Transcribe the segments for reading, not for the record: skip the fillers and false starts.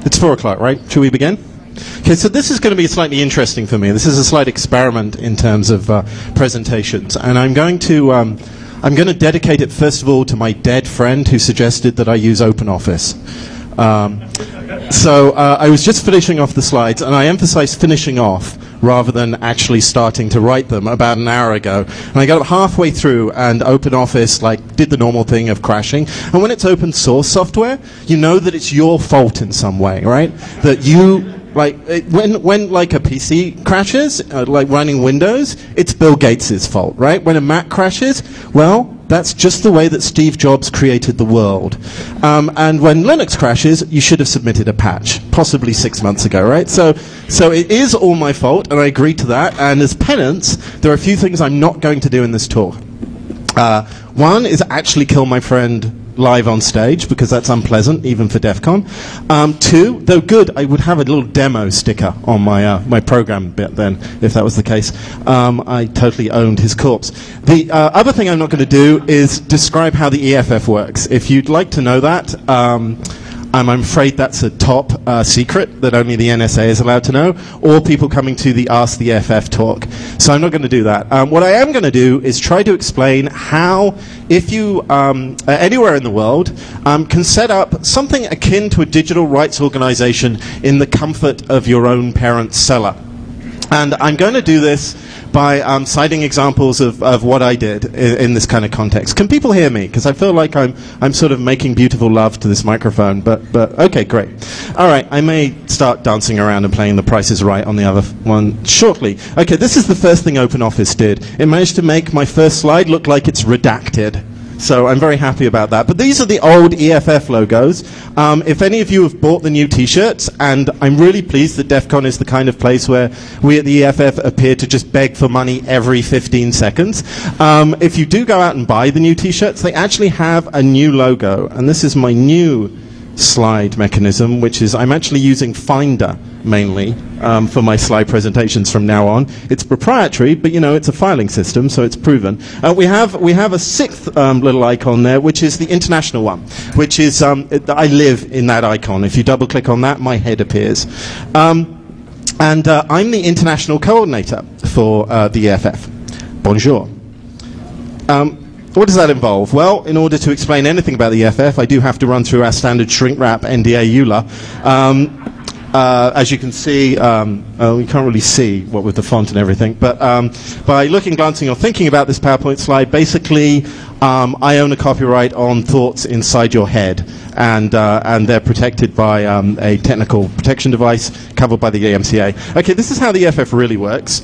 It's 4 o'clock, right? Should we begin? Okay, so this is going to be slightly interesting for me. This is a slight experiment in terms of presentations, and I'm going to dedicate it first of all to my dead friend who suggested that I use OpenOffice. So I was just finishing off the slides, and I emphasize finishing off rather than actually starting to write them about an hour ago. And I got halfway through, and OpenOffice did the normal thing of crashing. And when it's open source software, you know that it's your fault in some way, right? That you when a PC crashes, like running Windows, it's Bill Gates' fault, right? When a Mac crashes, well, that's just the way that Steve Jobs created the world. And when Linux crashes, you should have submitted a patch, possibly 6 months ago, right? So it is all my fault, and I agree to that. And as penance, there are a few things I'm not going to do in this talk. One is actually kill my friend live on stage, because that's unpleasant, even for DEFCON. Two, though good, I would have a little demo sticker on my program bit then, if that was the case. I totally owned his corpse. The other thing I'm not going to do is describe how the EFF works. If you'd like to know that, I'm afraid that's a top secret that only the NSA is allowed to know, or people coming to the Ask the FF talk. So I'm not going to do that. What I am going to do is try to explain how, if you anywhere in the world can set up something akin to a digital rights organization in the comfort of your own parents' cellar. And I'm going to do this by citing examples of what I did in this kind of context. Can people hear me? Because I feel like I'm sort of making beautiful love to this microphone. But okay, great. All right, I may start dancing around and playing The Price is Right on the other one shortly. Okay, this is the first thing OpenOffice did. It managed to make my first slide look like it's redacted. So I'm very happy about that. But these are the old EFF logos. If any of you have bought the new T-shirts, and I'm really pleased that DEFCON is the kind of place where we at the EFF appear to just beg for money every 15 seconds. If you do go out and buy the new T-shirts, they actually have a new logo. And this is my new slide mechanism, which is I'm actually using Finder mainly for my slide presentations from now on. It's proprietary, but you know it's a filing system, so it's proven. We have a sixth little icon there, which is the international one, which is I live in that icon. If you double click on that, my head appears. And I'm the international coordinator for the EFF. Bonjour. What does that involve? Well, in order to explain anything about the EFF, I do have to run through our standard shrink wrap NDA EULA. As you can see, you can't really see what with the font and everything, but by looking, glancing, or thinking about this PowerPoint slide, basically I own a copyright on thoughts inside your head, and they're protected by a technical protection device covered by the AMCA. Okay, this is how the EFF really works.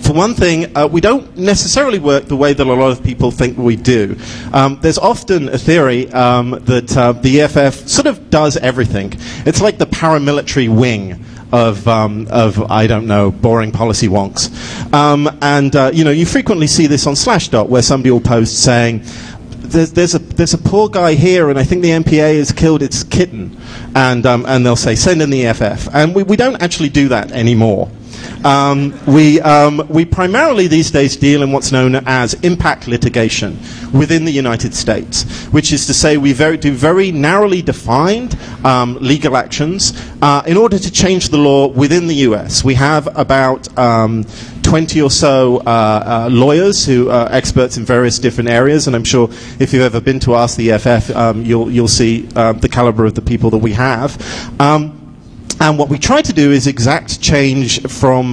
For one thing, we don't necessarily work the way that a lot of people think we do. There's often a theory that the EFF sort of does everything. It's like the paramilitary wing of I don't know, boring policy wonks. You know, you frequently see this on Slashdot, where somebody will post saying, there's a poor guy here, and I think the MPA has killed its kitten, and they'll say, send in the EFF. And we don't actually do that anymore. We primarily these days deal in what's known as impact litigation within the United States, which is to say we do very narrowly defined legal actions in order to change the law within the US. We have about 20 or so lawyers who are experts in various different areas, and I'm sure if you've ever been to Ask the EFF, you'll see the caliber of the people that we have. And what we try to do is exact change from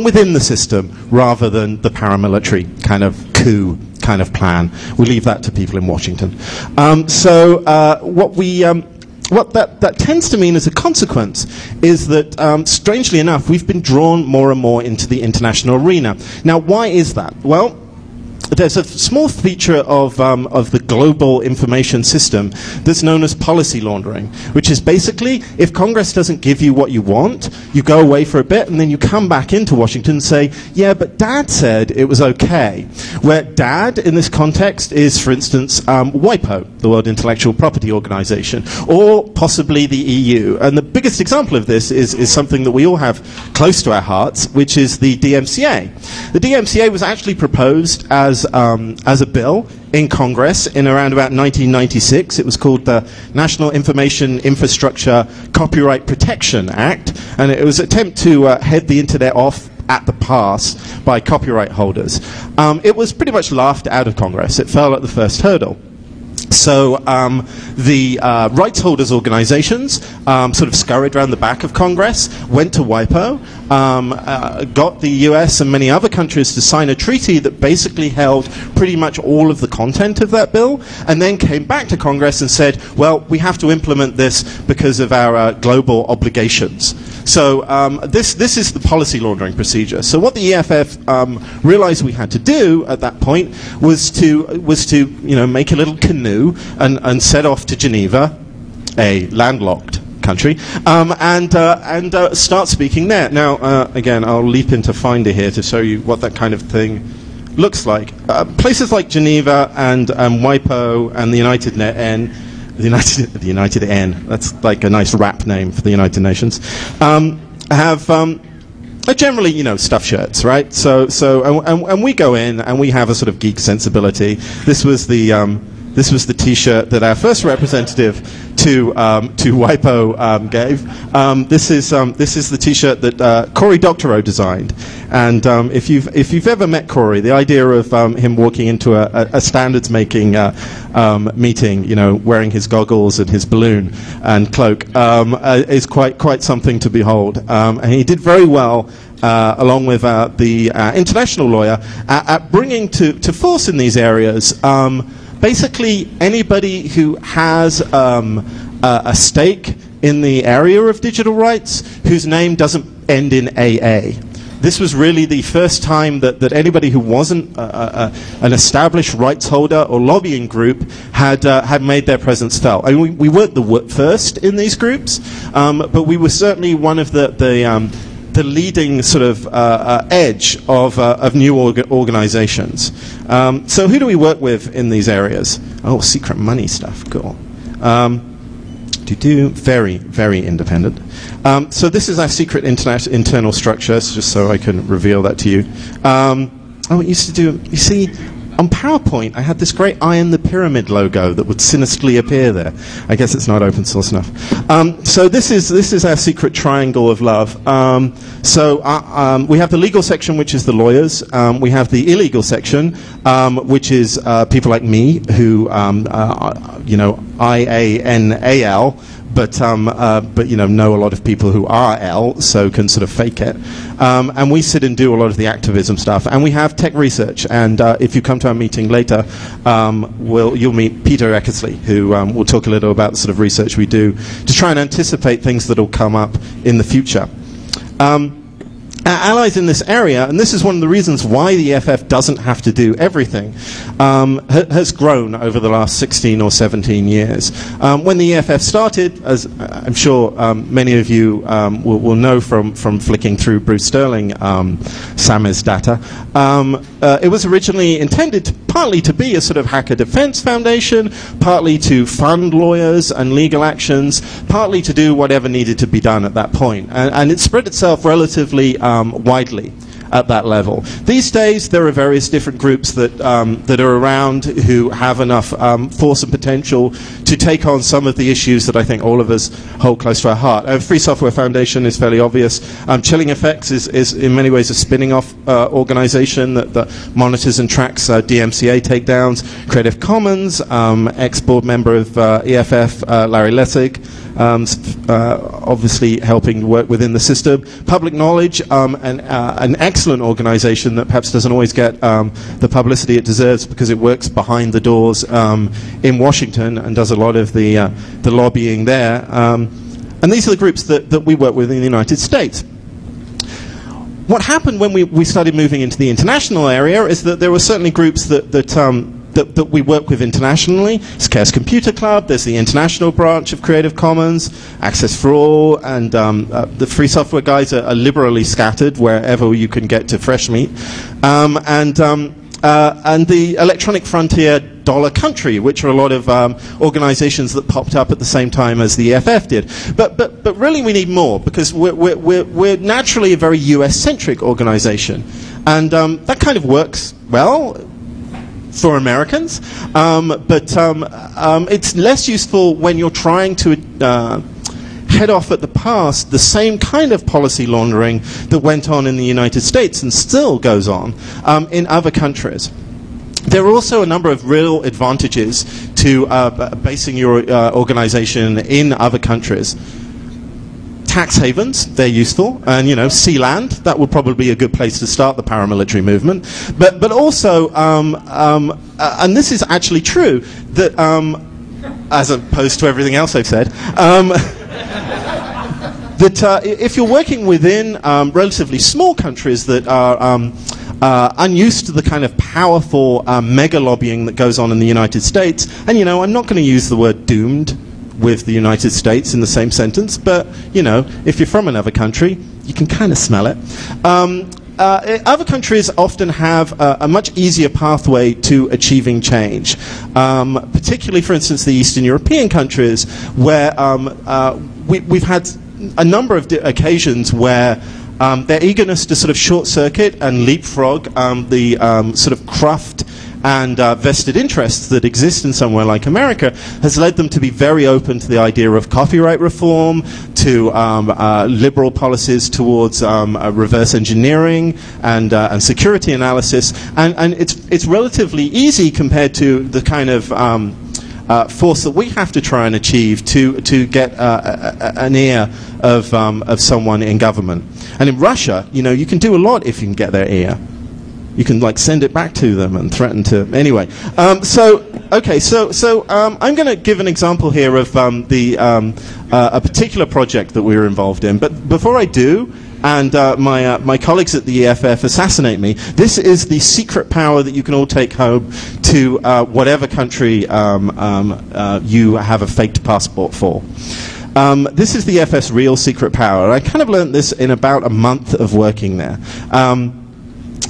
within the system rather than the paramilitary kind of coup kind of plan. We leave that to people in Washington. What that tends to mean as a consequence is that, strangely enough, we've been drawn more and more into the international arena. Now, why is that? Well, there's a small feature of the global information system that's known as policy laundering, which is basically if Congress doesn't give you what you want, you go away for a bit and then you come back into Washington and say, yeah, but Dad said it was okay. Where Dad in this context is, for instance, WIPO, the World Intellectual Property Organization, or possibly the EU. And the biggest example of this is something that we all have close to our hearts, which is the DMCA. The DMCA was actually proposed as as a bill in Congress in around about 1996. It was called the National Information Infrastructure Copyright Protection Act, and it was an attempt to head the internet off at the pass by copyright holders. It was pretty much laughed out of Congress. It fell at the first hurdle. So the rights holders organizations sort of scurried around the back of Congress, went to WIPO, got the US and many other countries to sign a treaty that basically held pretty much all of the content of that bill, and then came back to Congress and said, well, we have to implement this because of our global obligations. So this is the policy laundering procedure. So what the EFF realized we had to do at that point was to make a little canoe and set off to Geneva, a landlocked country, and start speaking there. Now, again, I'll leap into Finder here to show you what that kind of thing looks like. Places like Geneva and WIPO and the United N. The United N, that's like a nice rap name for the United Nations, have are generally, stuff shirts, right? And we go in and we have a sort of geek sensibility. This was the T-shirt that our first representative to WIPO gave. This is the T-shirt that Cory Doctorow designed. And if you've ever met Cory, the idea of him walking into a standards making meeting, wearing his goggles and his balloon and cloak, is quite something to behold. And he did very well, along with the international lawyer, at bringing to force in these areas. Basically, anybody who has a stake in the area of digital rights whose name doesn't end in AA. This was really the first time that anybody who wasn't an established rights holder or lobbying group had made their presence felt. I mean, we weren't the first in these groups, but we were certainly one of the leading sort of edge of new organizations. So who do we work with in these areas? Oh, secret money stuff, cool. Very, very independent. So this is our secret internal structure, just so I can reveal that to you. It used to do, you see, on PowerPoint, I had this great Eye in the Pyramid logo that would sinisterly appear there. I guess it's not open source enough. So this is our secret triangle of love. We have the legal section, which is the lawyers. We have the illegal section, which is people like me, who IANAL. But know a lot of people who are L, so can sort of fake it. And we sit and do a lot of the activism stuff. And we have tech research. And if you come to our meeting later, you'll meet Peter Eckersley, who will talk a little about the sort of research we do to try and anticipate things that will come up in the future. Our allies in this area, and this is one of the reasons why the EFF doesn't have to do everything, has grown over the last 16 or 17 years. When the EFF started, as I'm sure many of you will know from flicking through Bruce Sterling, SAMIS data, it was originally intended partly to be a sort of hacker defense foundation, partly to fund lawyers and legal actions, partly to do whatever needed to be done at that point. And it spread itself relatively widely at that level. These days, there are various different groups that are around who have enough force and potential to take on some of the issues that I think all of us hold close to our heart. Free Software Foundation is fairly obvious. Chilling Effects is in many ways a spinning off organization that monitors and tracks DMCA takedowns. Creative Commons, ex-board member of EFF, Larry Lessig, obviously helping work within the system. Public Knowledge, an excellent organization that perhaps doesn't always get the publicity it deserves because it works behind the doors in Washington and does a lot of the lobbying there. And these are the groups that we work with in the United States. What happened when we started moving into the international area is that there were certainly groups that we work with internationally. It's Chaos Computer Club, there's the international branch of Creative Commons, Access for All, and the free software guys are liberally scattered wherever you can get to fresh meat. And the Electronic Frontier Dollar Country, which are a lot of organizations that popped up at the same time as the EFF did. But really we need more, because we're naturally a very US-centric organization. And that kind of works well for Americans, but it's less useful when you're trying to head off at the past the same kind of policy laundering that went on in the United States and still goes on in other countries. There are also a number of real advantages to basing your organization in other countries. Tax havens, they're useful, and sea land, that would probably be a good place to start the paramilitary movement. But also, and this is actually true, that as opposed to everything else I've said, that if you're working within relatively small countries that are unused to the kind of powerful mega lobbying that goes on in the United States, and I'm not going to use the word doomed with the United States in the same sentence, but if you're from another country, you can kind of smell it. Other countries often have a much easier pathway to achieving change, particularly, for instance, the Eastern European countries, where we've had a number of occasions where their eagerness to sort of short-circuit and leapfrog the sort of cruft and vested interests that exist in somewhere like America has led them to be very open to the idea of copyright reform, to liberal policies towards reverse engineering and security analysis, and it's relatively easy compared to the kind of force that we have to try and achieve to get an ear of someone in government. And in Russia, you can do a lot if you can get their ear. You can send it back to them and threaten to. Anyway, so I'm going to give an example here of a particular project that we were involved in. But before I do, and my colleagues at the EFF assassinate me, this is the secret power that you can all take home to whatever country you have a faked passport for. This is the EFF's real secret power. I kind of learned this in about a month of working there.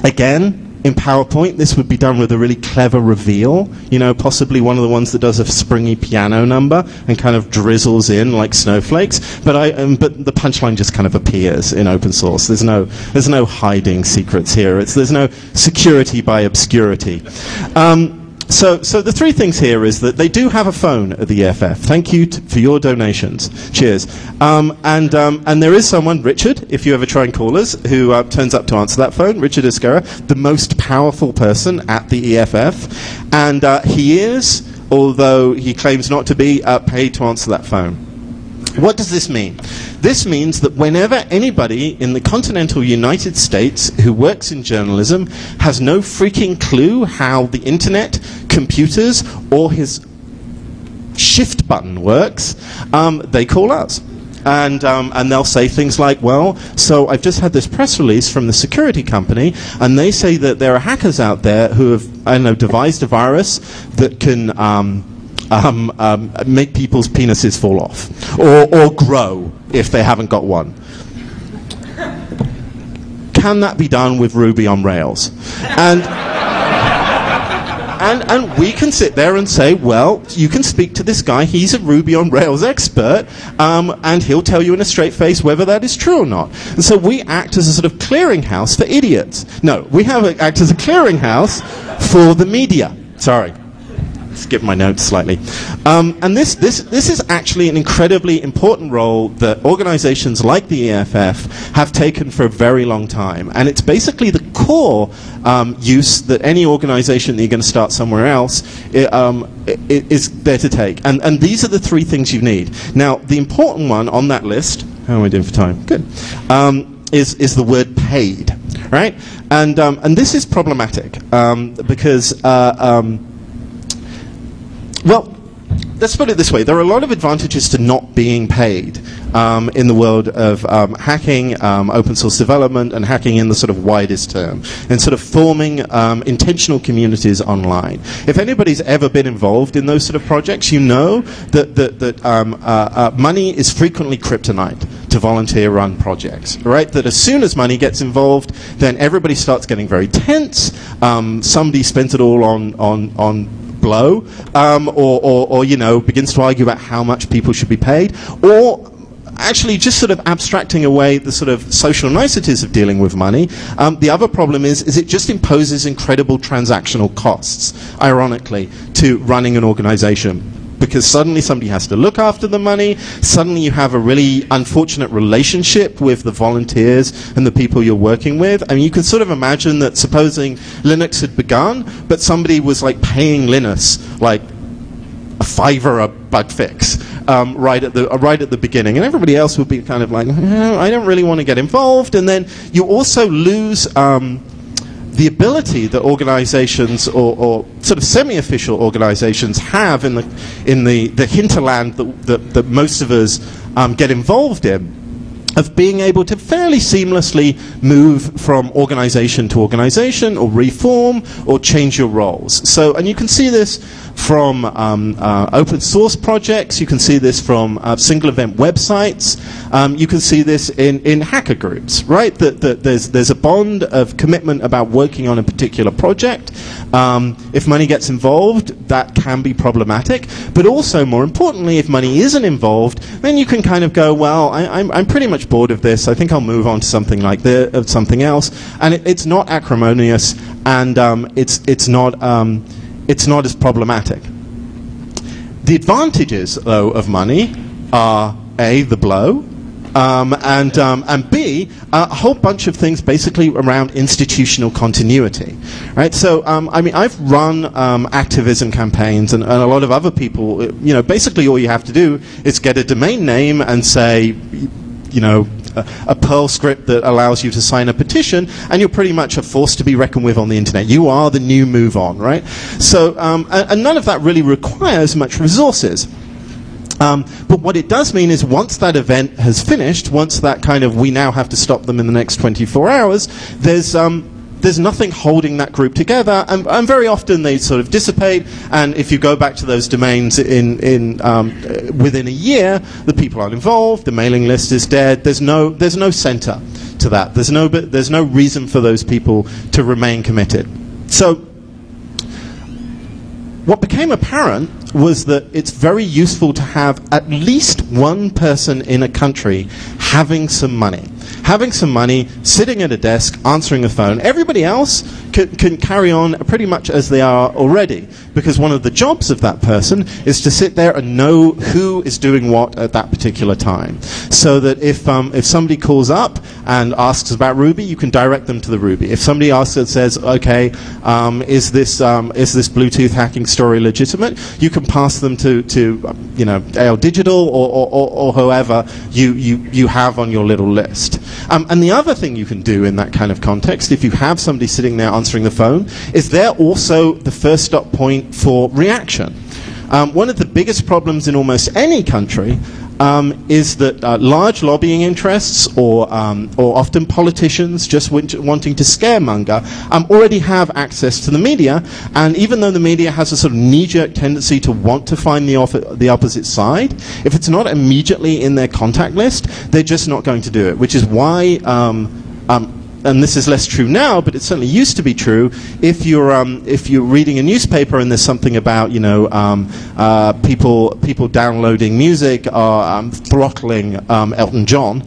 Again, in PowerPoint, this would be done with a really clever reveal, possibly one of the ones that does a springy piano number and kind of drizzles in like snowflakes. But the punchline just kind of appears in open source. There's no hiding secrets here. There's no security by obscurity. So the three things here is that they do have a phone at the EFF. Thank you for your donations. Cheers. And there is someone, Richard, if you ever try and call us, who turns up to answer that phone. Richard Iscara, the most powerful person at the EFF. And he is, although he claims not to be, paid to answer that phone. What does this mean? This means that whenever anybody in the continental United States who works in journalism has no freaking clue how the internet, computers, or his shift button works, they call us. And they'll say things like, well, so I've just had this press release from the security company, and they say that there are hackers out there who have, I don't know, devised a virus that can make people's penises fall off, or grow if they haven't got one. Can that be done with Ruby on Rails? And we can sit there and say, well, you can speak to this guy, he's a Ruby on Rails expert, and he'll tell you in a straight face whether that is true or not. And so we act as a sort of clearinghouse for idiots. No, we act as a clearinghouse for the media. Sorry. Skip my notes slightly. And this is actually an incredibly important role that organizations like the EFF have taken for a very long time. And it's basically the core use that any organization that you're going to start somewhere else is there to take. And these are the three things you need. Now, the important one on that list, how am I doing for time? Good. Is the word paid, right? And this is problematic because well, let's put it this way. There are a lot of advantages to not being paid in the world of hacking, open source development, and hacking in the sort of widest term, and sort of forming intentional communities online. If anybody's ever been involved in those sort of projects, you know that money is frequently kryptonite to volunteer-run projects, right? That as soon as money gets involved, then everybody starts getting very tense. Somebody spends it all on blow, or begins to argue about how much people should be paid, or actually, just sort of abstracting away the sort of social niceties of dealing with money, the other problem is it just imposes incredible transactional costs, ironically, to running an organization. Because suddenly somebody has to look after the money, suddenly you have a really unfortunate relationship with the volunteers and the people you're working with. I mean, you can sort of imagine that supposing Linux had begun, but somebody was like paying Linus like $5 a bug fix right at the beginning, and everybody else would be kind of like, I don't really want to get involved. And then you also lose the ability that organizations or sort of semi-official organizations have in the hinterland that most of us get involved in, of being able to fairly seamlessly move from organization to organization, or reform, or change your roles. So, and you can see this from open source projects, you can see this from single event websites, you can see this in hacker groups, right? That there's a bond of commitment about working on a particular project. If money gets involved, that can be problematic, but also, more importantly, if money isn't involved, then you can kind of go, well, I'm pretty much bored of this, I think I'll move on to something like this, something else, and it's not acrimonious, and it's not as problematic. The advantages, though, of money are A, the blow, and B, a whole bunch of things basically around institutional continuity, right? So, I mean, I've run activism campaigns, and a lot of other people, you know, basically all you have to do is get a domain name and say, you know, a Perl script that allows you to sign a petition, and you're pretty much a force to be reckoned with on the internet. You are the new move on, right? So, and none of that really requires much resources. But what it does mean is once that event has finished, once that kind of, we now have to stop them in the next 24 hours, there's nothing holding that group together, and very often they sort of dissipate, and if you go back to those domains within a year, the people aren't involved, the mailing list is dead, there's no center to that, there's no reason for those people to remain committed. So what became apparent was that it's very useful to have at least one person in a country having some money. Having some money, sitting at a desk, answering a phone. Everybody else can carry on pretty much as they are already, because one of the jobs of that person is to sit there and know who is doing what at that particular time. So that if somebody calls up and asks about Ruby, you can direct them to the Ruby. If somebody asks and says, okay, is this Bluetooth hacking story legitimate, you can pass them to you know, AL Digital or whoever you have on your little list. And the other thing you can do in that kind of context, if you have somebody sitting there answering the phone, is they're also the first stop point for reaction. One of the biggest problems in almost any country is that large lobbying interests or often politicians just wanting to scaremonger already have access to the media, and even though the media has a sort of knee-jerk tendency to want to find the opposite side, if it's not immediately in their contact list, they're just not going to do it, which is why and this is less true now, but it certainly used to be true. If you're reading a newspaper and there's something about, you know, people downloading music or throttling Elton John,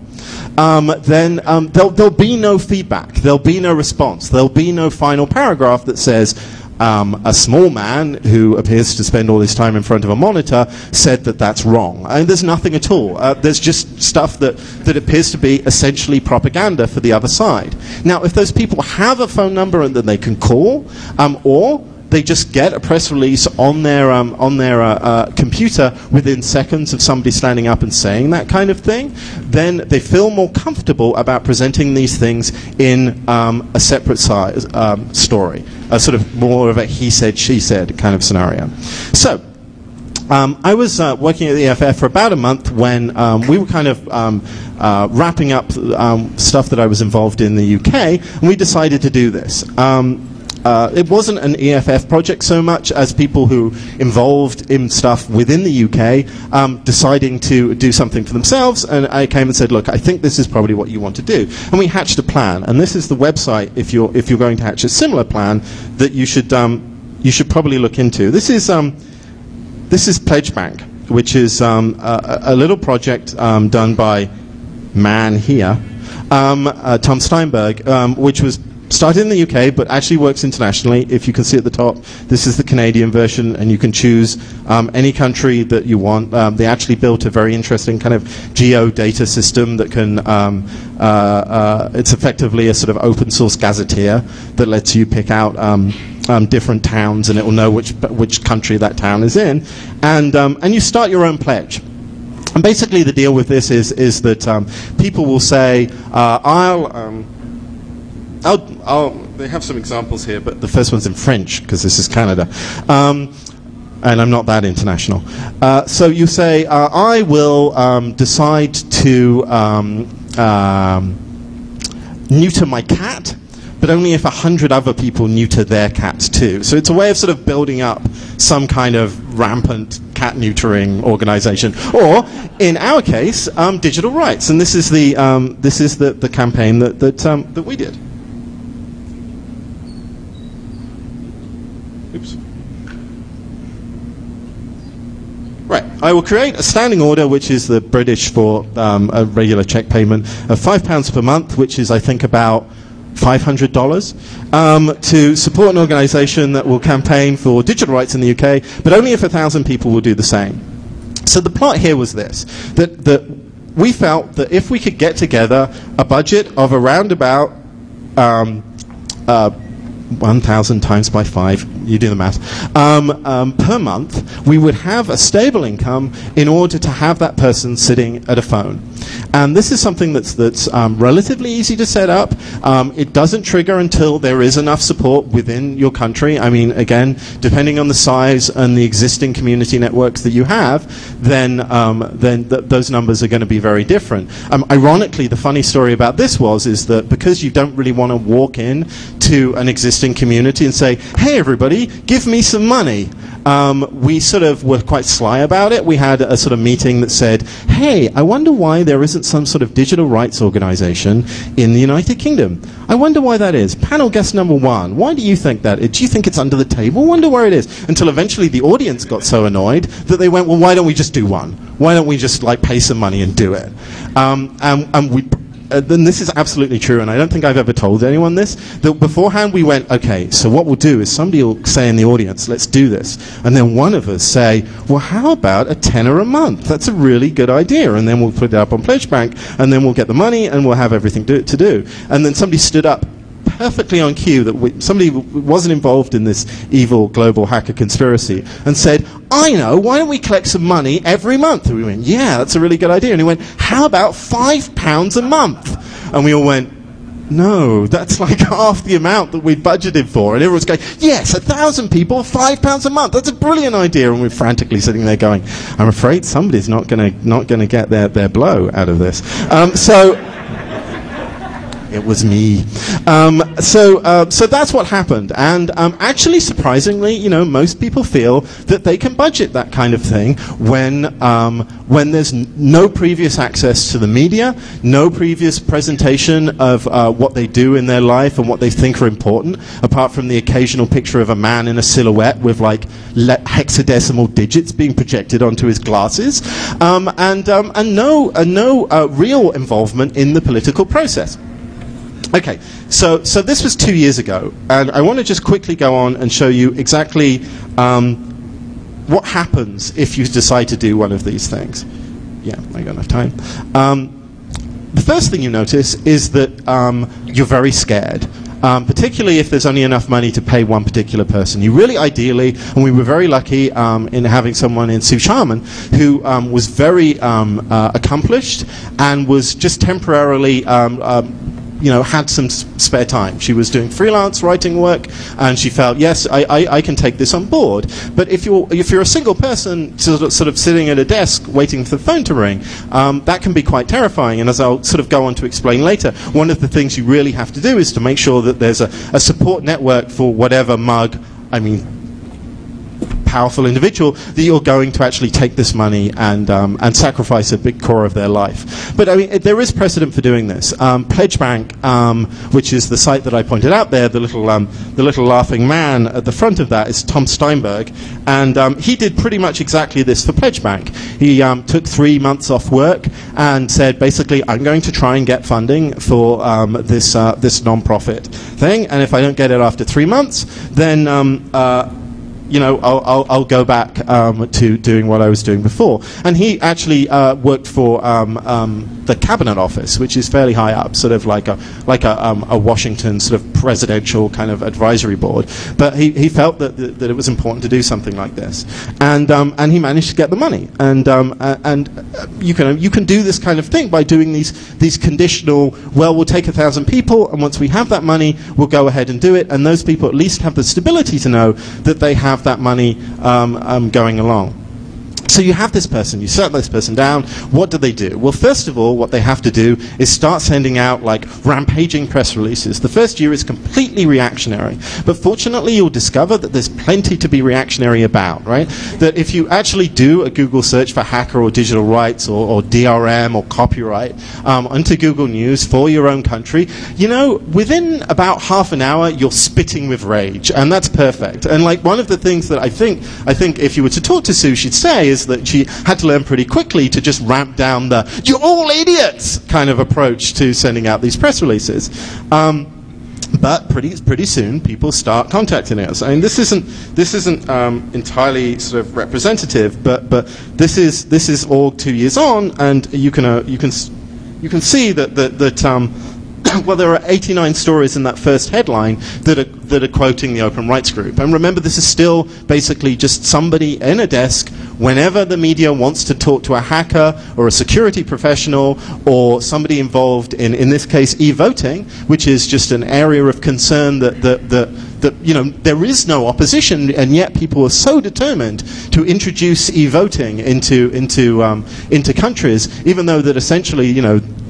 then there'll be no feedback, there'll be no response, there'll be no final paragraph that says, a small man who appears to spend all his time in front of a monitor said that that's wrong. And there's nothing at all. There's just stuff that appears to be essentially propaganda for the other side. Now, if those people have a phone number and then they can call, or they just get a press release on their computer within seconds of somebody standing up and saying that kind of thing, then they feel more comfortable about presenting these things in a separate story, a sort of more of a he said, she said kind of scenario. So I was working at the EFF for about a month when we were kind of wrapping up stuff that I was involved in the UK, and we decided to do this. It wasn't an EFF project so much as people who involved in stuff within the UK deciding to do something for themselves, and I came and said, look, I think this is probably what you want to do. And we hatched a plan, and this is the website, if you're going to hatch a similar plan, that you should probably look into. This is Pagebank. which is a little project done by man here, Tom Steinberg, which was started in the UK but actually works internationally. If you can see at the top, this is the Canadian version, and you can choose any country that you want. They actually built a very interesting kind of geo-data system that can, it's effectively a sort of open source gazetteer that lets you pick out different towns, and it will know which country that town is in, and you start your own pledge. And basically the deal with this is that people will say, they have some examples here, but the first one's in French because this is Canada, and I'm not that international. So you say, I will decide to neuter my cat, but only if 100 other people neuter their cats too. So it's a way of sort of building up some kind of rampant cat neutering organization, or in our case, digital rights. And this is the campaign that we did. Oops. Right, I will create a standing order, which is the British for a regular cheque payment of £5 per month, which is, I think, about $500, to support an organisation that will campaign for digital rights in the UK, but only if 1,000 people will do the same. So the plot here was this, that we felt that if we could get together a budget of around about 1,000 times by 5, you do the math, per month, we would have a stable income in order to have that person sitting at a phone. And this is something that's relatively easy to set up. It doesn't trigger until there is enough support within your country. I mean, again, depending on the size and the existing community networks that you have, then those numbers are going to be very different. Ironically, the funny story about this is that because you don't really want to walk in to an existing community and say, hey everybody, give me some money, we sort of were quite sly about it. We had a sort of meeting that said, hey, I wonder why there isn't some sort of digital rights organization in the United Kingdom. I wonder why that is. Panel guest number 1, why do you think that? Do you think it's under the table? Wonder where it is. Until eventually the audience got so annoyed that they went, well, why don't we just do one? Why don't we just like pay some money and do it? And we then this is absolutely true, and I don't think I've ever told anyone this, that beforehand we went, okay, so what we'll do is somebody will say in the audience, let's do this. And then one of us say, well, how about a tenner a month? That's a really good idea. And then we'll put it up on Pagebank, and then we'll get the money, and we'll have everything to do. And then somebody stood up perfectly on cue that somebody wasn't involved in this evil global hacker conspiracy and said, I know, why don't we collect some money every month? And we went, yeah, that's a really good idea. And he went, how about £5 a month? And we all went, no, that's like half the amount that we'd budgeted for. And everyone's going, yes, 1,000 people, £5 a month. That's a brilliant idea. And we're frantically sitting there going, I'm afraid somebody's not gonna get their blow out of this. It was me. So that's what happened. And actually, surprisingly, you know, most people feel that they can budget that kind of thing when there's no previous access to the media, no previous presentation of what they do in their life and what they think are important, apart from the occasional picture of a man in a silhouette with like hexadecimal digits being projected onto his glasses, and no real involvement in the political process. Okay, so this was 2 years ago, and I want to just quickly go on and show you exactly what happens if you decide to do one of these things. Yeah, I got enough time. The first thing you notice is that you're very scared, particularly if there's only enough money to pay one particular person. You really ideally, and we were very lucky in having someone in Sue Sharman who was very accomplished and was just temporarily you know, had some spare time. She was doing freelance writing work, and she felt, yes, I can take this on board. But if you're a single person sort of sitting at a desk waiting for the phone to ring, that can be quite terrifying. And as I'll sort of go on to explain later, one of the things you really have to do is to make sure that there's a support network for whatever mug, I mean, powerful individual, that you're going to actually take this money and sacrifice a big core of their life. But I mean, there is precedent for doing this. Pagebank, which is the site that I pointed out there, the little laughing man at the front of that is Tom Steinberg, and he did pretty much exactly this for Pagebank. He took 3 months off work and said, basically, I'm going to try and get funding for this non-profit thing, and if I don't get it after 3 months, then I'll go back to doing what I was doing before. And he actually worked for the Cabinet Office, which is fairly high up, sort of like a Washington sort of presidential kind of advisory board. But he felt that it was important to do something like this, and he managed to get the money. And you can do this kind of thing by doing these conditional. Well, we'll take 1,000 people, and once we have that money, we'll go ahead and do it. And those people at least have the stability to know that they have that money going along. So you have this person, you set this person down. What do? Well, first of all, what they have to do is start sending out like rampaging press releases. The first year is completely reactionary, but fortunately you'll discover that there's plenty to be reactionary about, right? That if you actually do a Google search for hacker or digital rights or DRM or copyright onto Google News for your own country, within about half an hour you're spitting with rage, and that's perfect. And like one of the things that I think if you were to talk to Sue, she'd say is that she had to learn pretty quickly to just ramp down the "you're all idiots" kind of approach to sending out these press releases. But pretty soon people start contacting us. I mean, this isn't entirely sort of representative, but this is all 2 years on, and you can see that well, there are 89 stories in that first headline that are quoting the Open Rights Group. And remember, this is still basically just somebody in a desk whenever the media wants to talk to a hacker or a security professional or somebody involved in this case, e-voting, which is just an area of concern that there is no opposition, and yet people are so determined to introduce e-voting into countries, even though that essentially,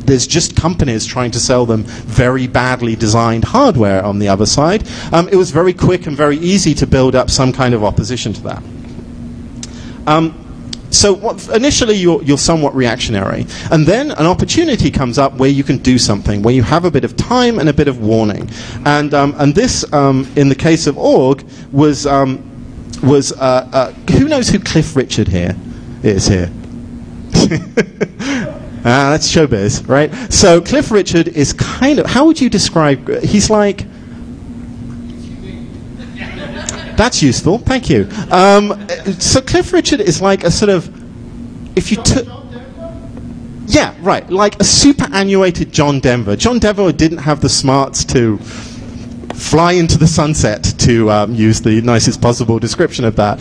there's just companies trying to sell them very badly designed hardware on the other side. It was very quick and very easy to build up some kind of opposition to that. Initially you're somewhat reactionary, and then an opportunity comes up where you can do something, where you have a bit of time and a bit of warning. And this, in the case of org, was who knows who Cliff Richard is here? That's showbiz, right? So Cliff Richard is kind of, how would you describe, he's like, that's useful, thank you. So Cliff Richard is like a sort of, if you took, yeah, right, like a superannuated John Denver. John Denver didn't have the smarts to fly into the sunset, to use the nicest possible description of that.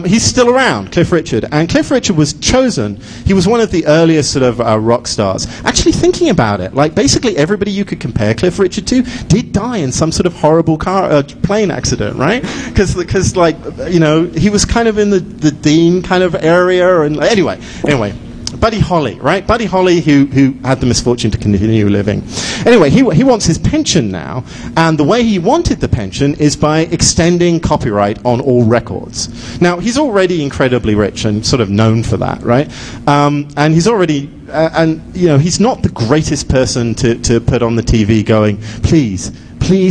He's still around, Cliff Richard, and Cliff Richard was chosen. He was one of the earliest sort of rock stars. Actually, thinking about it, like basically everybody you could compare Cliff Richard to did die in some sort of horrible plane accident, right? Because like he was kind of in the Dean kind of area, and anyway. Buddy Holly, right? Buddy Holly, who had the misfortune to continue living. Anyway, he wants his pension now, and the way he wanted the pension is by extending copyright on all records. Now, he's already incredibly rich and sort of known for that, right? And he's already, he's not the greatest person to put on the TV going, please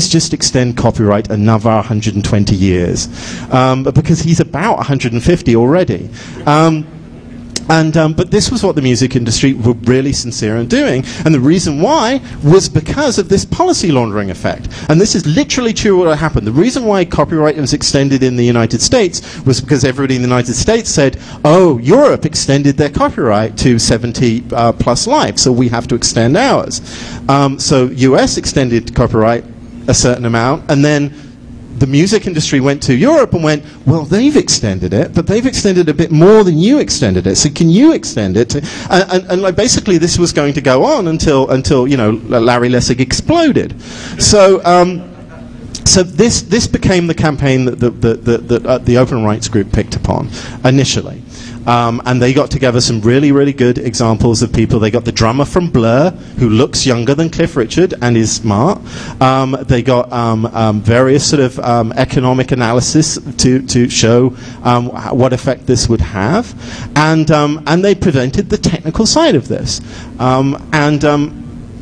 just extend copyright another 120 years, because he's about 150 already. But this was what the music industry were really sincere in doing, and the reason why was because of this policy laundering effect. And this is literally true what happened. The reason why copyright was extended in the United States was because everybody in the United States said, oh, Europe extended their copyright to 70 plus lives, so we have to extend ours. So US extended copyright a certain amount, and then the music industry went to Europe and went, well, they've extended it, but they've extended a bit more than you extended it. So can you extend it? And like basically, this was going to go on until Larry Lessig exploded. So So this became the campaign that the Open Rights Group picked upon initially. And they got together some really, really good examples of people. They got the drummer from Blur, who looks younger than Cliff Richard and is smart. They got various sort of economic analysis to show what effect this would have. And they presented the technical side of this.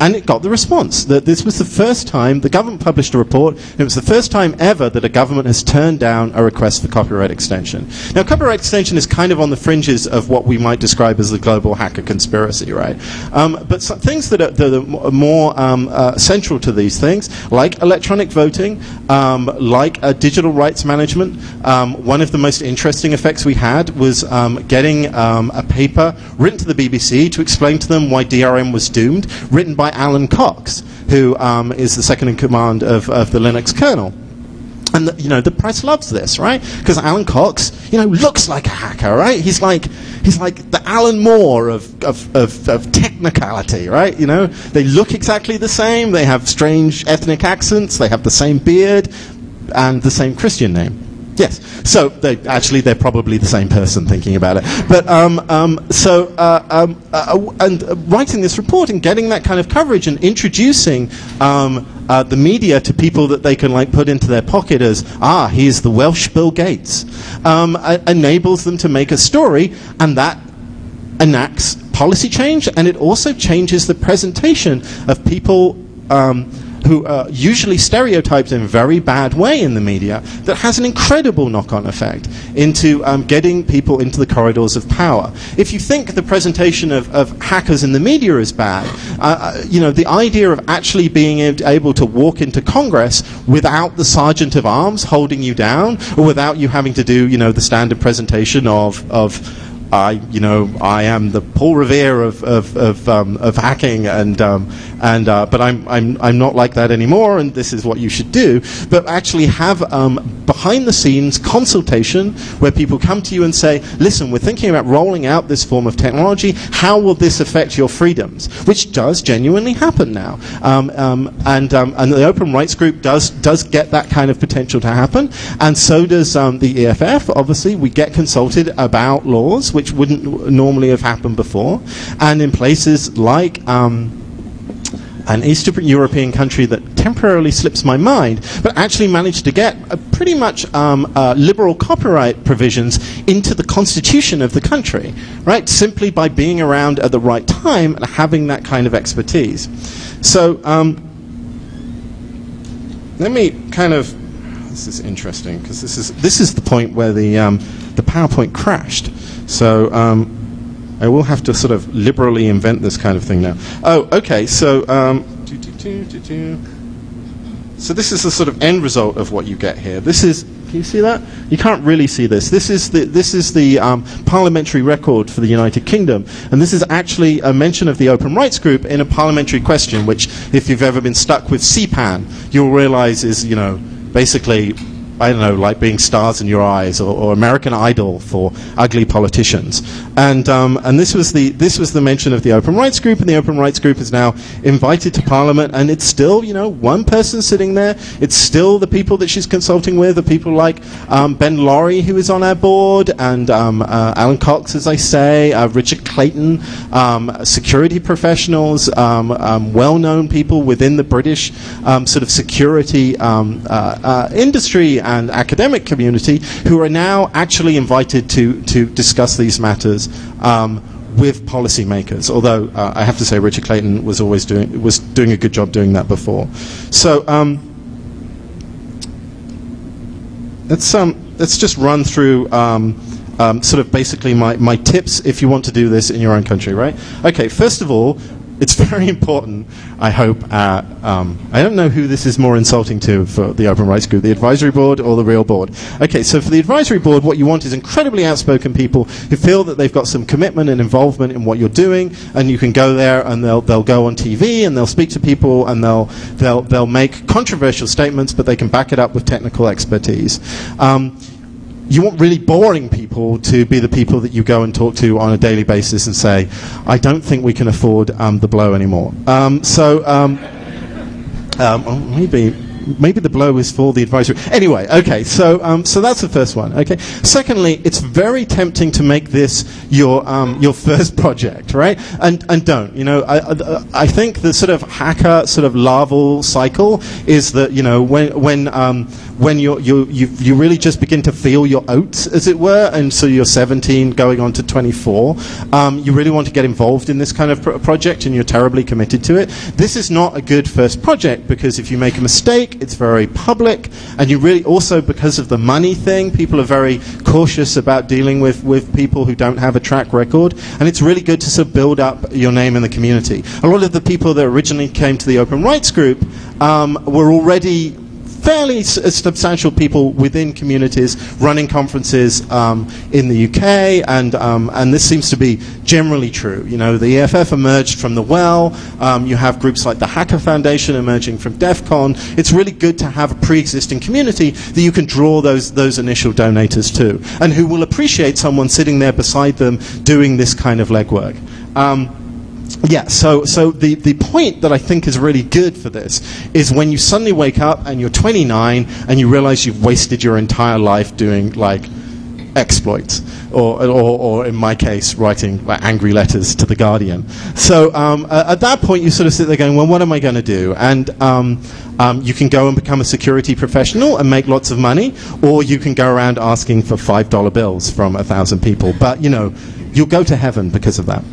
And it got the response that this was the first time the government published a report. It was the first time ever that a government has turned down a request for copyright extension. Now, copyright extension is kind of on the fringes of what we might describe as the global hacker conspiracy, right? But some things that are more central to these things, like electronic voting, like digital rights management. One of the most interesting effects we had was getting a paper written to the BBC to explain to them why DRM was doomed, written by Alan Cox, who is the second in command of the Linux kernel. And the press loves this, right? Because Alan Cox, looks like a hacker, right? He's like the Alan Moore of technicality, right? They look exactly the same. They have strange ethnic accents. They have the same beard and the same Christian name. Yes, so they're probably the same person thinking about it. But writing this report and getting that kind of coverage and introducing the media to people that they can put into their pocket as, he's the Welsh Bill Gates, enables them to make a story, and that enacts policy change, and it also changes the presentation of people who are usually stereotyped in a very bad way in the media, that has an incredible knock-on effect into getting people into the corridors of power. If you think the presentation of hackers in the media is bad, the idea of actually being able to walk into Congress without the sergeant of arms holding you down, or without you having to do the standard presentation of I am the Paul Revere of hacking, but I'm not like that anymore, and this is what you should do. But actually have behind-the-scenes consultation where people come to you and say, "Listen, we're thinking about rolling out this form of technology. How will this affect your freedoms?" Which does genuinely happen now, and the Open Rights Group does get that kind of potential to happen, and so does the EFF. Obviously, we get consulted about laws which wouldn't normally have happened before, and in places like an Eastern European country that temporarily slips my mind, but actually managed to get pretty much liberal copyright provisions into the constitution of the country, right? Simply by being around at the right time and having that kind of expertise. So let me kind of. This is interesting because this is the point where the PowerPoint crashed. So I will have to sort of liberally invent this kind of thing now. Oh, okay. So so this is the sort of end result of what you get here. This is. Can you see that? You can't really see this. This is the parliamentary record for the United Kingdom, and this is actually a mention of the Open Rights Group in a parliamentary question, which, if you've ever been stuck with CPAN, you'll realise is basically, I don't know, like being stars in your eyes, or American Idol for ugly politicians. And this was the mention of the Open Rights Group, and the Open Rights Group is now invited to Parliament, and it's still, one person sitting there. It's still the people that she's consulting with, the people like Ben Laurie, who is on our board, and Alan Cox, as I say, Richard Clayton, security professionals, well-known people within the British sort of security industry and academic community, who are now actually invited to discuss these matters with policymakers. Although I have to say, Richard Clayton was doing a good job doing that before. So let's just run through sort of basically my tips if you want to do this in your own country, right? Okay, first of all, it's very important, I hope. I don't know who this is more insulting to for the Open Rights Group, the advisory board or the real board. Okay, so for the advisory board, what you want is incredibly outspoken people who feel that they've got some commitment and involvement in what you're doing, and you can go there and they'll go on TV and they'll speak to people and they'll make controversial statements, but they can back it up with technical expertise. You want really boring people to be the people that you go and talk to on a daily basis and say, I don't think we can afford the blow anymore. Maybe maybe the blow is for the advisory. Anyway, okay, so so that's the first one. Okay. Secondly, it's very tempting to make this your first project, right? And don't. You know, I think the sort of hacker sort of larval cycle is that, you know, when you really just begin to feel your oats, as it were, and so you're 17 going on to 24, you really want to get involved in this kind of project, and you're terribly committed to it. This is not a good first project, because if you make a mistake, it's very public, and you really also, because of the money thing, people are very cautious about dealing with people who don't have a track record, and it's really good to sort of build up your name in the community. A lot of the people that originally came to the Open Rights Group were already fairly substantial people within communities running conferences in the UK, and this seems to be generally true. You know, the EFF emerged from the well. You have groups like the Hacker Foundation emerging from DEFCON. It's really good to have a pre-existing community that you can draw those initial donators to, and who will appreciate someone sitting there beside them doing this kind of legwork. Yeah, so the point that I think is really good for this is when you suddenly wake up and you're 29 and you realize you've wasted your entire life doing, like, exploits, or in my case, writing like angry letters to the Guardian. So at that point, you sort of sit there going, well, what am I going to do? And you can go and become a security professional and make lots of money, or you can go around asking for $5 bills from 1,000 people. But, you know, you'll go to heaven because of that.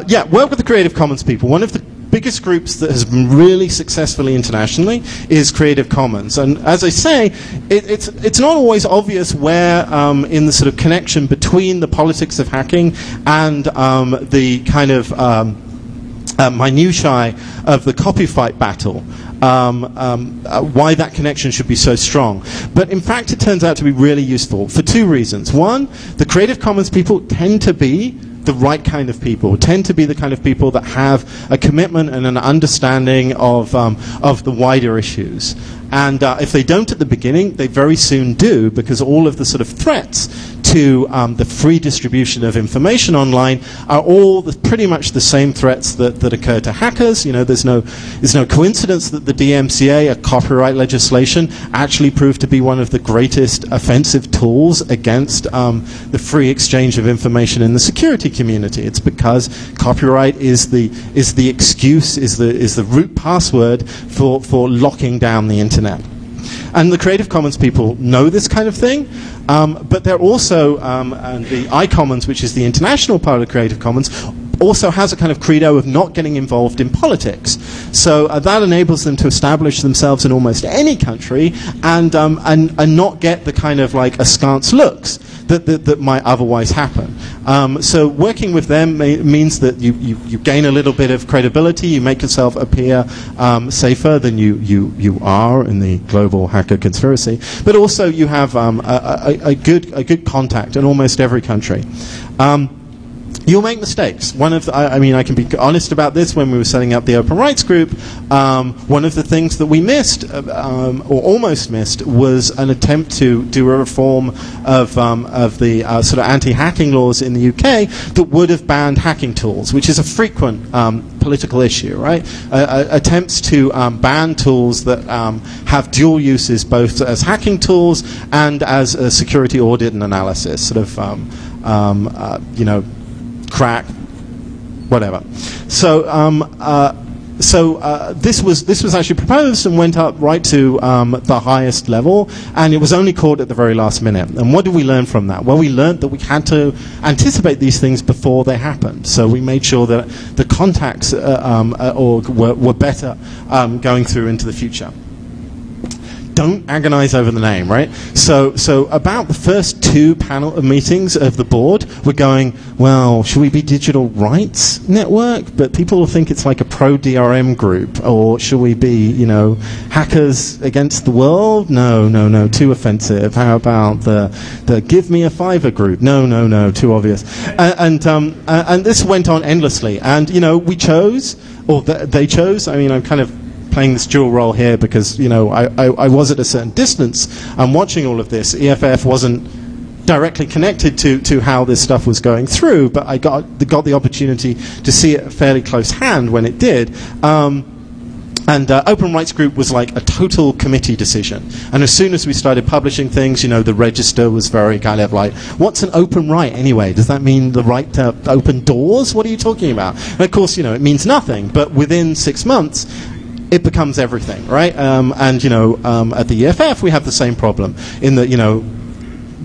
Yeah, work with the Creative Commons people. One of the biggest groups that has been really successfully internationally is Creative Commons. And as I say, it's not always obvious where in the sort of connection between the politics of hacking and the kind of minutiae of the copy fight battle, why that connection should be so strong. But in fact, it turns out to be really useful for two reasons. One, the Creative Commons people tend to be the right kind of people, tend to be the kind of people that have a commitment and an understanding of the wider issues. And if they don't at the beginning, they very soon do, because all of the sort of threats to the free distribution of information online are all pretty much the same threats that occur to hackers. You know, there's no coincidence that the DMCA, a copyright legislation, actually proved to be one of the greatest offensive tools against the free exchange of information in the security community. It's because copyright is the excuse, is the root password for locking down the internet. And the Creative Commons people know this kind of thing, but they're also, and the iCommons, which is the international part of Creative Commons, also has a kind of credo of not getting involved in politics. So that enables them to establish themselves in almost any country and not get the kind of like askance looks that might otherwise happen. So working with them means that you gain a little bit of credibility, you make yourself appear safer than you are in the global hacker conspiracy, but also you have a good contact in almost every country. You'll make mistakes. One of I mean, I can be honest about this. When we were setting up the Open Rights Group, one of the things that we missed, or almost missed, was an attempt to do a reform of the sort of anti-hacking laws in the UK that would have banned hacking tools, which is a frequent political issue, right? Attempts to ban tools that have dual uses, both as hacking tools and as a security audit and analysis, sort of, you know, crack, whatever. So, this was actually proposed and went up right to the highest level, and it was only caught at the very last minute. And what did we learn from that? Well, we learned that we had to anticipate these things before they happened. So we made sure that the contacts were better going through into the future. Don't agonize over the name, right? So about the first two panel meetings of the board, we're going, well, should we be Digital Rights Network? But people will think it's like a pro-DRM group. Or should we be, you know, Hackers Against the World? No, too offensive. How about the Give Me a Fiver group? No, too obvious. And this went on endlessly. And, you know, we chose, or they chose, I mean, I'm kind of playing this dual role here because, you know, I was at a certain distance. I'm watching all of this. EFF wasn't directly connected to how this stuff was going through, but I got the opportunity to see it at fairly close hand when it did. And Open Rights Group was like a total committee decision. And as soon as we started publishing things, you know, the register was very kind of like, what's an open right anyway? Does that mean the right to open doors? What are you talking about? And of course, you know, it means nothing. But within 6 months, it becomes everything, right? And, you know, at the EFF, we have the same problem in that, you know,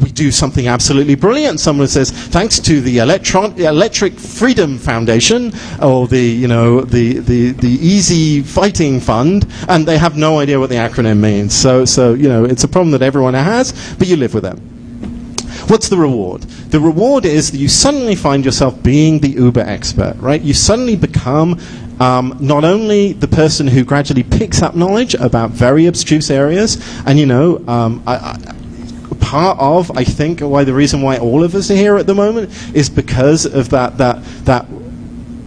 we do something absolutely brilliant. Someone says, thanks to the Electric Freedom Foundation, or the, you know, the Easy Fighting Fund, and they have no idea what the acronym means. So, you know, it's a problem that everyone has, but you live with it. What's the reward? The reward is that you suddenly find yourself being the uber expert, right? You suddenly become not only the person who gradually picks up knowledge about very abstruse areas, and, you know, part of, I think, why the reason why all of us are here at the moment is because of that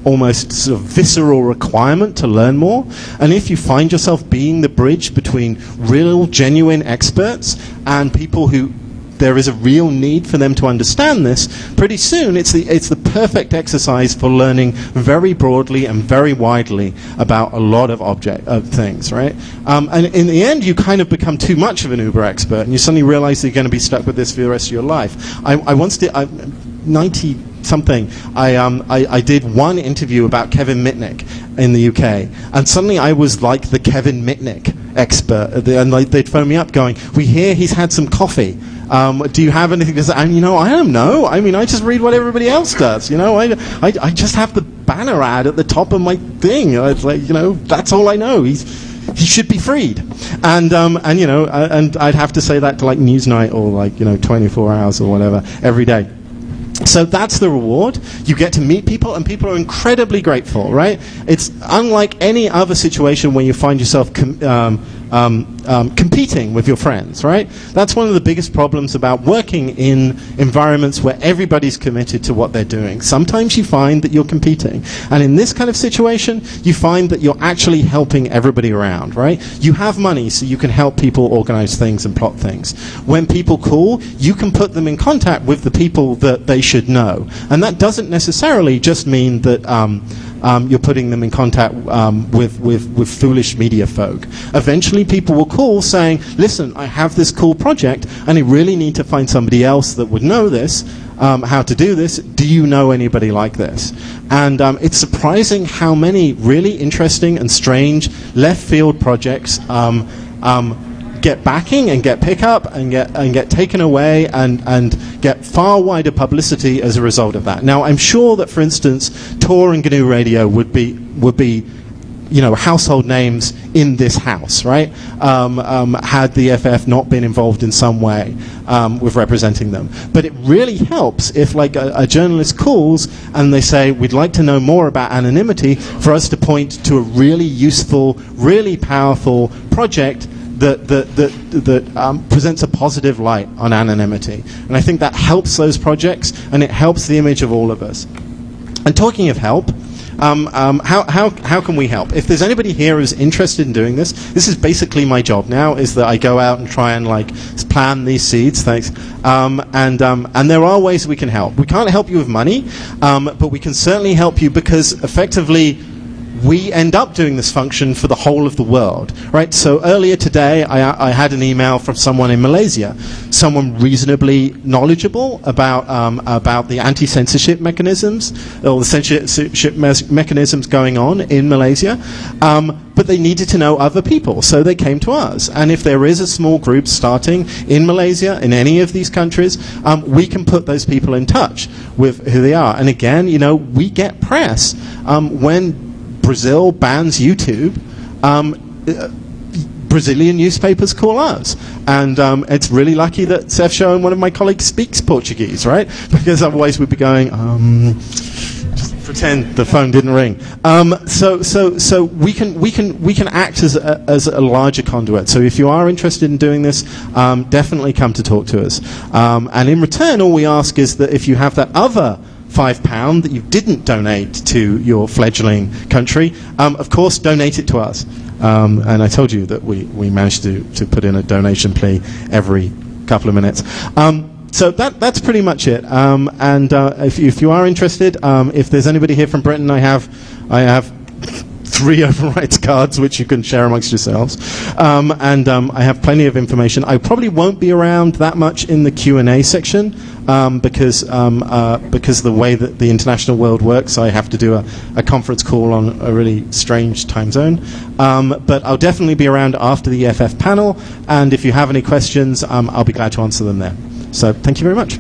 almost sort of visceral requirement to learn more. And if you find yourself being the bridge between real, genuine experts and people who there is a real need for them to understand this, pretty soon it's the perfect exercise for learning very broadly and very widely about a lot of things, right? And in the end, you kind of become too much of an uber expert, and you suddenly realize that you're going to be stuck with this for the rest of your life. I once did, 90 something, I did one interview about Kevin Mitnick in the UK, and suddenly I was like the Kevin Mitnick expert, and they'd phone me up going, we hear he's had some coffee. Do you have anything to say? And, you know, I don't know. I mean, I just read what everybody else does. You know, I just have the banner ad at the top of my thing. It's like, you know, that's all I know. He should be freed. And you know, and I'd have to say that to like Newsnight or like, you know, 24 Hours or whatever every day. So that's the reward. You get to meet people, and people are incredibly grateful, right? It's unlike any other situation where you find yourself competing with your friends, right? That's one of the biggest problems about working in environments where everybody's committed to what they're doing. Sometimes you find that you're competing. And in this kind of situation, you find that you're actually helping everybody around, right? You have money, so you can help people organize things and plot things. When people call, you can put them in contact with the people that they should know. And that doesn't necessarily just mean that you're putting them in contact with foolish media folk. Eventually people will call saying, listen, I have this cool project and I really need to find somebody else that would know this, how to do this. Do you know anybody like this? And it's surprising how many really interesting and strange left field projects get backing and get pickup and get taken away and get far wider publicity as a result of that. Now, I'm sure that, for instance, Tor and GNU Radio would be you know, household names in this house, right? Had the EFF not been involved in some way with representing them. But it really helps if, like, a journalist calls and they say, we'd like to know more about anonymity, for us to point to a really useful, really powerful project that presents a positive light on anonymity. And I think that helps those projects, and it helps the image of all of us. And talking of help, how can we help? If there's anybody here who's interested in doing this, this is basically my job now, is that I go out and try and like plan these seeds, thanks. And there are ways we can help. We can't help you with money, but we can certainly help you because effectively we end up doing this function for the whole of the world, right? So earlier today, I had an email from someone in Malaysia, someone reasonably knowledgeable about the anti-censorship mechanisms, or the censorship mechanisms going on in Malaysia, but they needed to know other people, so they came to us. And if there is a small group starting in Malaysia, in any of these countries, we can put those people in touch with who they are. And again, you know, we get press. When Brazil bans YouTube, Brazilian newspapers call us. And it's really lucky that Seth Show and one of my colleagues speaks Portuguese, right? Because otherwise we'd be going, just pretend the phone didn't ring. So we can act as a larger conduit. So if you are interested in doing this, definitely come to talk to us. And in return, all we ask is that if you have that other £5 that you didn't donate to your fledgling country, of course donate it to us. And I told you that we managed to put in a donation plea every couple of minutes. So that's pretty much it. If you are interested, if there's anybody here from Britain, I have free overrides cards, which you can share amongst yourselves. I have plenty of information. I probably won't be around that much in the Q&A section because the way that the international world works, I have to do a conference call on a really strange time zone. But I'll definitely be around after the EFF panel, and if you have any questions, I'll be glad to answer them there. So thank you very much.